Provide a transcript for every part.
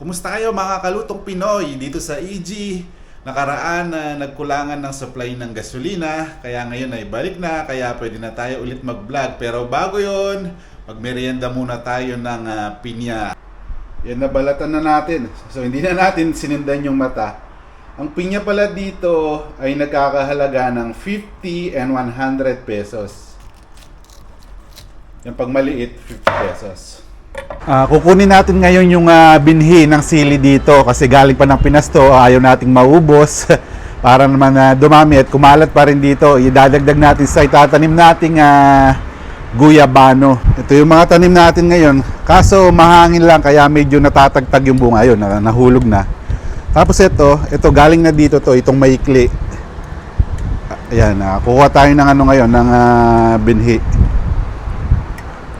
Kumusta kayo mga kalutong Pinoy dito sa EG? Nakaraan na nagkulangan ng supply ng gasolina, kaya ngayon ay balik na, kaya pwede na tayo ulit mag-vlog. Pero bago yon, magmerienda muna tayo ng pinya. Yan, nabalatan na natin. So hindi na natin sinundan yung mata. Ang pinya pala dito ay nagkakahalaga ng 50 and 100 pesos. Yung pag maliit, 50 pesos. Kukunin natin ngayon yung binhi ng sili dito kasi galing pa ng Pinas to, ayaw nating maubos para naman dumami at kumalat pa rin dito. Idadagdag natin sa itatanim nating guyabano. Ito yung mga tanim natin ngayon, kaso mahangin lang kaya medyo natatagtag yung bunga, yun, nahulog na. Tapos ito galing na dito to, itong maikli. Ayan, kukuha tayo ng ano ngayon, ng binhi.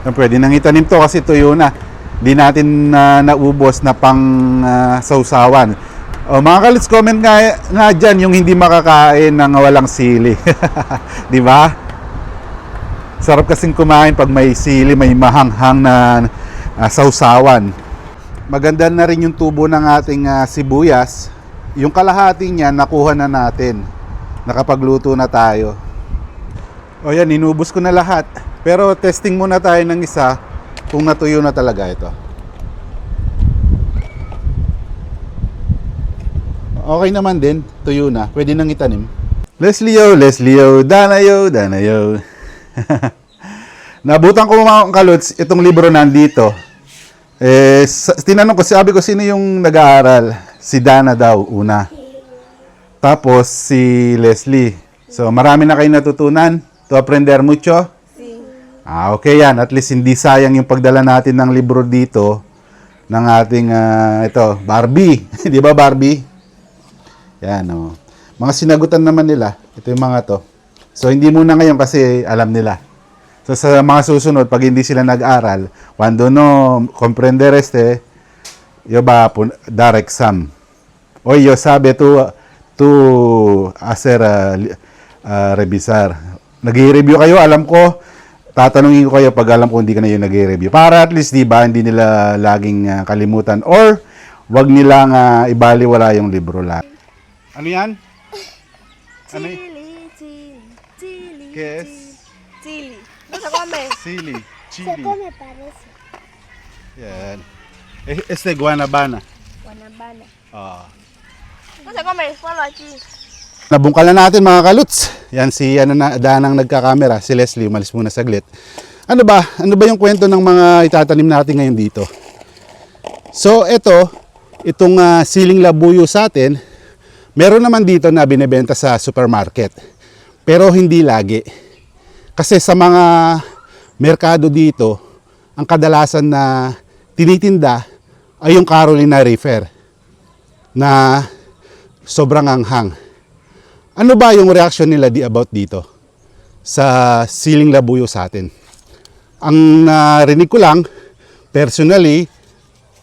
Pwede nang itanim to kasi tuyo na. Di natin naubos na pang sausawan. Mga kalits, comment nga dyan yung hindi makakain ng walang sili. Di ba? Sarap kasing kumain pag may sili, may mahanghang na sausawan. Maganda na rin yung tubo ng ating sibuyas. Yung kalahati niya nakuha na natin. Nakapagluto na tayo. O yan, inubos ko na lahat. Pero testing muna tayo ng isa kung natuyo na talaga ito. Okay naman din, tuyo na. Pwede nang itanim. Leslio, Danayo. Nabutan ko mga kalots, itong libro nandito. Tinanong ko, sabi ko sino yung nag-aaral? Si Dana daw, una. Tapos si Leslie. So marami na kayo natutunan. To aprender mucho. Okay yan. At least hindi sayang yung pagdala natin ng libro dito ng ating, ito, Barbie. Di ba Barbie? Yan, o. Mga sinagutan naman nila. Ito yung mga to. So, hindi muna ngayon kasi alam nila. So, sa mga susunod, pag hindi sila nag-aral, cuando no comprender yo va a dar exam. Hoy, yo sabe tu hacer revisar. Nag-i-review kayo, alam ko. Tatanungin ko kayo pag alam ko hindi ka na yung nag-review. Para at least, di ba, hindi nila laging kalimutan. Or, wag nilang ibaliwala yung libro lang. Ano yan? Chili. ¿Qué es? Chili. No se come. Chili. Se come, parece. Yan. Guanabana. Guanabana. Ah. No se come, solo aquí. Nabungkalan natin mga kaluts. Yan si Danang nagkakamera, si Leslie, umalis muna saglit. Ano ba yung kwento ng mga itatanim natin ngayon dito? So itong siling labuyo sa atin, meron naman dito na binebenta sa supermarket. Pero hindi lagi. Kasi sa mga merkado dito, ang kadalasan na tinitinda ay yung Carolina Reaper na sobrang anghang. Ano ba yung reaction nila about dito sa siling labuyo sa atin? Ang narinig ko lang, personally,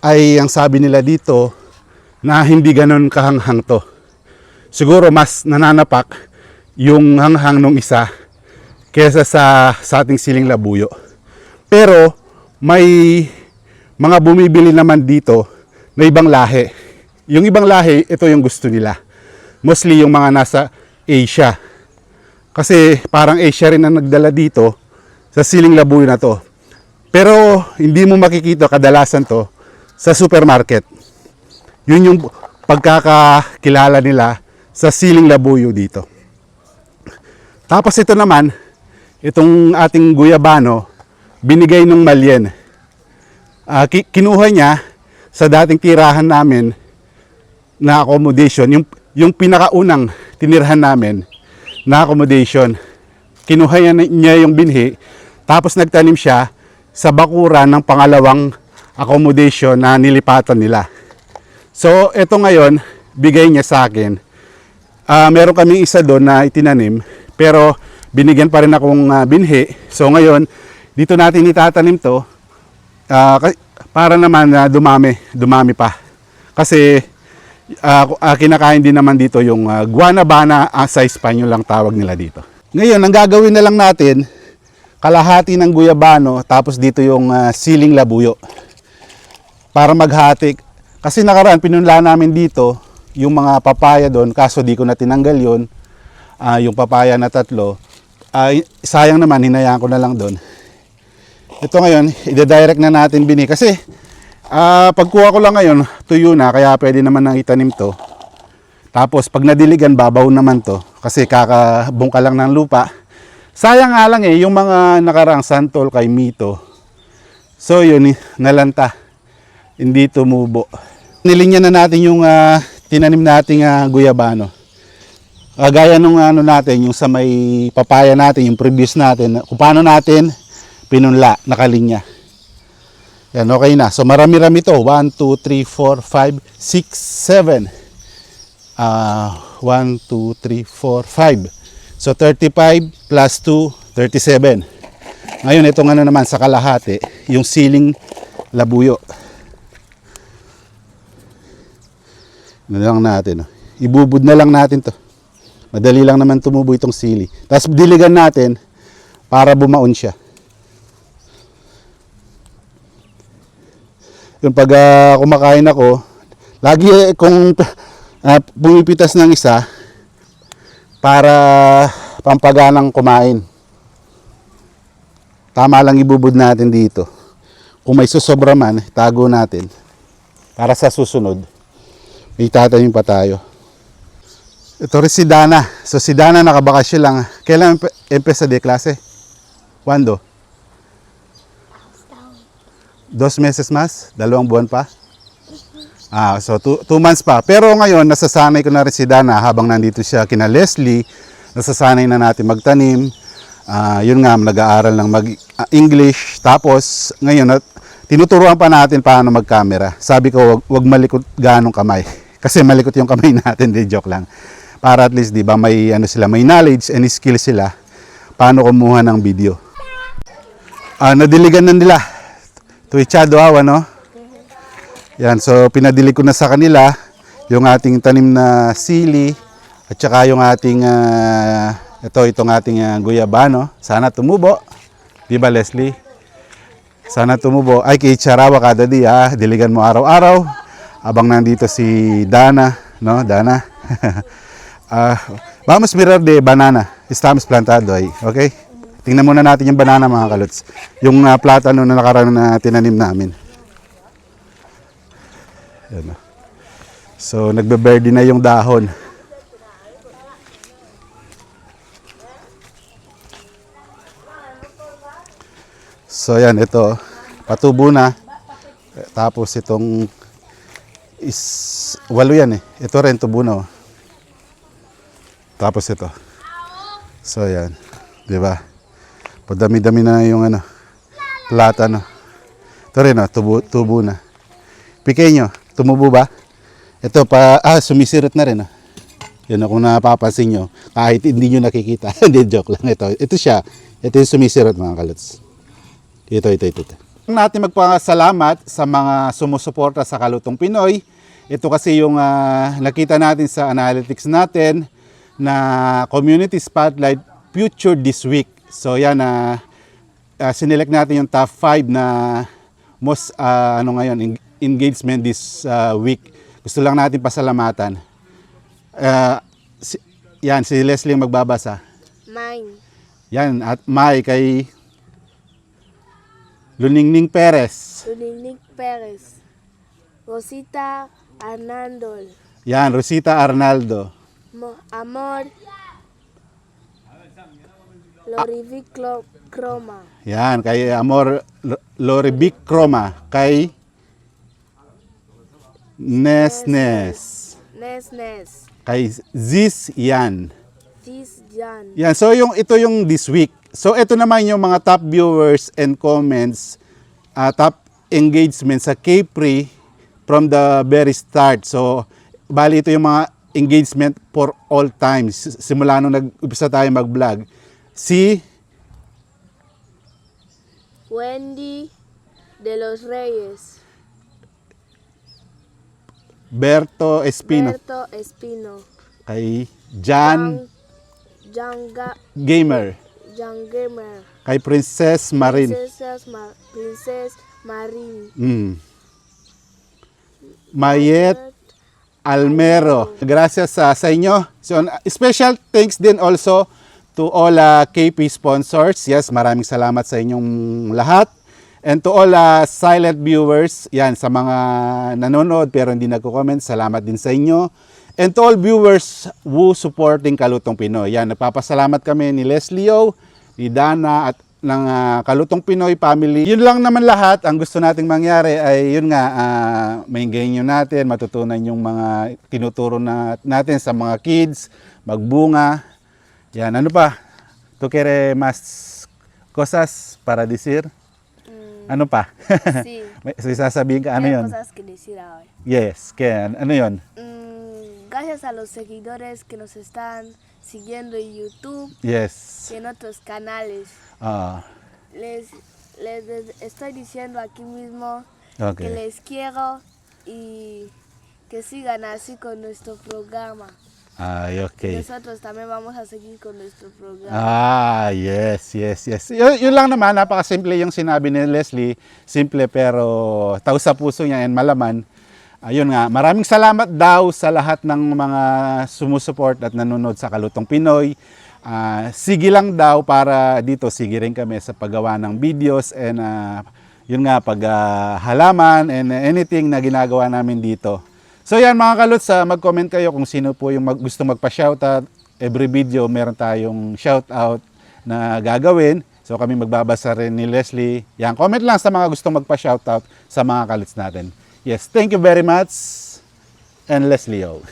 ay ang sabi nila dito na hindi ganon kahanghang to. Siguro mas nananapak yung hanghang nung isa kesa sa ating siling labuyo. Pero may mga bumibili naman dito na ibang lahi. Yung ibang lahi, ito yung gusto nila. Mostly yung mga nasa Asia. Kasi parang Asia rin ang nagdala dito sa siling labuyo na to. Pero hindi mo makikita kadalasan to sa supermarket. Yun yung pagkakakilala nila sa siling labuyo dito. Tapos ito naman, itong ating guyabano, binigay ng Malyen. Kinuha niya sa dating tirahan namin na accommodation, yung pinakaunang tinirhan namin na accommodation. Kinuha niya yung binhi, tapos nagtanim siya sa bakuran ng pangalawang accommodation na nilipatan nila. So, ito ngayon, bigay niya sa akin. Meron kaming isa doon na itinanim, pero binigyan pa rin akong binhi. So, ngayon, dito natin itatanim to para naman dumami pa. Kasi, kinakain din naman dito yung guanabana sa Espanyol lang tawag nila dito. Ngayon, ang gagawin na lang natin, kalahati ng guyabano, tapos dito yung siling labuyo. Para maghati, Kasi nakaraan, pinunla namin dito yung mga papaya doon, kaso di ko na tinanggal yun. Yung papaya na 3. Sayang naman, hinayaan ko na lang doon. Ito ngayon, ide-direct na natin bini. Kasi pagkuha ko lang ngayon, tuyo na, kaya pwede naman nang itanim to. Tapos pag nadiligan, babaw naman to. Kasi kakabungka lang ng lupa. Sayang nga lang yung mga nakaraang santol kay Mito. So yun, nalanta. Hindi tumubo. Nilinya na natin yung tinanim nating guyabano. Gaya nung natin, yung sa may papaya natin, yung previous natin, kung paano natin pinunla, nakalinya. Yan, okay na. So marami-rami to. 1, 2, 3, 4, 5, 6, 7. 1, 2, 3, 4, 5. So 35 plus 2, 37. Ngayon, itong naman sa kalahati, yung siling labuyo. Ano lang natin. Ibubud na lang natin to. Madali lang naman tumubo itong sili. Tapos diligan natin para bumaon siya. Yung pag kumakain ako, lagi kung pumipitas ng isa para pampaganang kumain. Tama lang ibubud natin dito. Kung may susobra man, tago natin. Para sa susunod, may tatanim pa tayo. Ito rin si Dana. So si Dana nakabakasyon lang. Kailan empesa de klase? Wando? 2 meses mas? 2 buwan pa? So 2 months pa. Pero ngayon, nasasanay ko na rin si Dana habang nandito siya kina Leslie. Nasasanay na natin magtanim. Yun nga, nag-aaral ng mag-English. Tapos, ngayon, tinuturuan pa natin paano mag-camera. Sabi ko, wag malikot ganong kamay. Kasi malikot yung kamay natin, di joke lang. Para at least, di ba, may, may knowledge and skill sila paano kumuha ng video. Nadiligan na nila. Tuwichado awa, no? Yan, so pinadilig ko na sa kanila yung ating tanim na sili at saka yung ating itong ating guyabano. Sana tumubo. Di ba, Leslie? Sana tumubo. Ay, kay Charawa kada di, diligan mo araw-araw. Abang nandito si Dana, no? Dana. Vamos mirar de banana. Estamos plantado ay. Okay? Tingnan muna natin yung banana, mga kaluts. Yung platano na nakaraan na tinanim namin. Yan. So, nagbe-birthday na yung dahon. So, yan, ito. Patubo na. Tapos, itong 8 yan eh. Ito rin, tubo na. Tapos, ito. So, yan. Diba? Padami-dami na yung platano. Ito rin, tubo na. Pequeño, tumubo ba? Ito sumisirit na rin. Yun kung napapansin nyo, kahit hindi nyo nakikita. Hindi, joke lang. Ito siya. Ito yung sumisirit, mga kaluts. Ito. Natin magpasalamat sa mga sumusuporta sa Kalutong Pinoy. Ito kasi yung nakita natin sa analytics natin na Community Spotlight Future this week. So yan, sinelect natin yung top 5 na most engagement this week. Gusto lang natin pasalamatan. Yan, si Leslie ang magbabasa. Mine. Yan, at May kay Luningning Perez. Luningning Perez. Rosita Arnaldo. Yan, Rosita Arnaldo. Amor. Lorivic Croma. Yan, kay Amor Lorivic Croma. Kay Nesnes. Kay Ziz Yan. Ziz Yan. Yan, so ito yung this week. So ito naman yung mga top viewers and comments, top engagement sa Capri from the very start. So bali ito yung mga engagement for all times. Simula nung nag-umpisa tayo mag-vlog. Si Wendy de los Reyes. Berto Espino. Kay Jan Gamer. Kay Princess Marin. Mayet Almero. Gracias sa inyo. So, special thanks din also to all KP sponsors. Yes, maraming salamat sa inyong lahat. And to all silent viewers, yan, sa mga nanonood pero hindi nagko-comment, salamat din sa inyo. And to all viewers who supporting Kalutong Pinoy, yan, nagpapasalamat kami ni Leslie O, ni Dana at ng Kalutong Pinoy family. Yun lang naman lahat. Ang gusto nating mangyari ay yun nga, maingayin nyo natin, matutunan yung mga tinuturo natin sa mga kids, magbunga. Yan, ano pa? Tu quieres más cosas para decir? Ano pa? Sí. May sasabihin ka, ano Hay yun? cosas que decir ahora. Yes, Ken, ano yun? Gracias a los seguidores que nos están siguiendo en YouTube Yes. y en otros canales. Ah, Les estoy diciendo aquí mismo que okay. les quiero y que sigan así con nuestro programa. Ay, okay. Nosotros también vamos a seguir con nuestro programa. Yes. Yun lang naman, napakasimple yung sinabi ni Leslie. Simple pero taos sa puso niya and malaman. Ayun nga, maraming salamat daw sa lahat ng mga sumusuport at nanonood sa Kalutong Pinoy. Sige lang daw para dito, sige rin kami sa paggawa ng videos and yun nga, paghalaman and anything na ginagawa namin dito. So yan mga kaluts, mag-comment kayo kung sino po yung gusto magpa-shoutout. Every video meron tayong shoutout na gagawin. So kami magbabasa rin ni Leslie. Yan, comment lang sa mga gustong magpa-shoutout sa mga kaluts natin. Yes, thank you very much and Leslie O.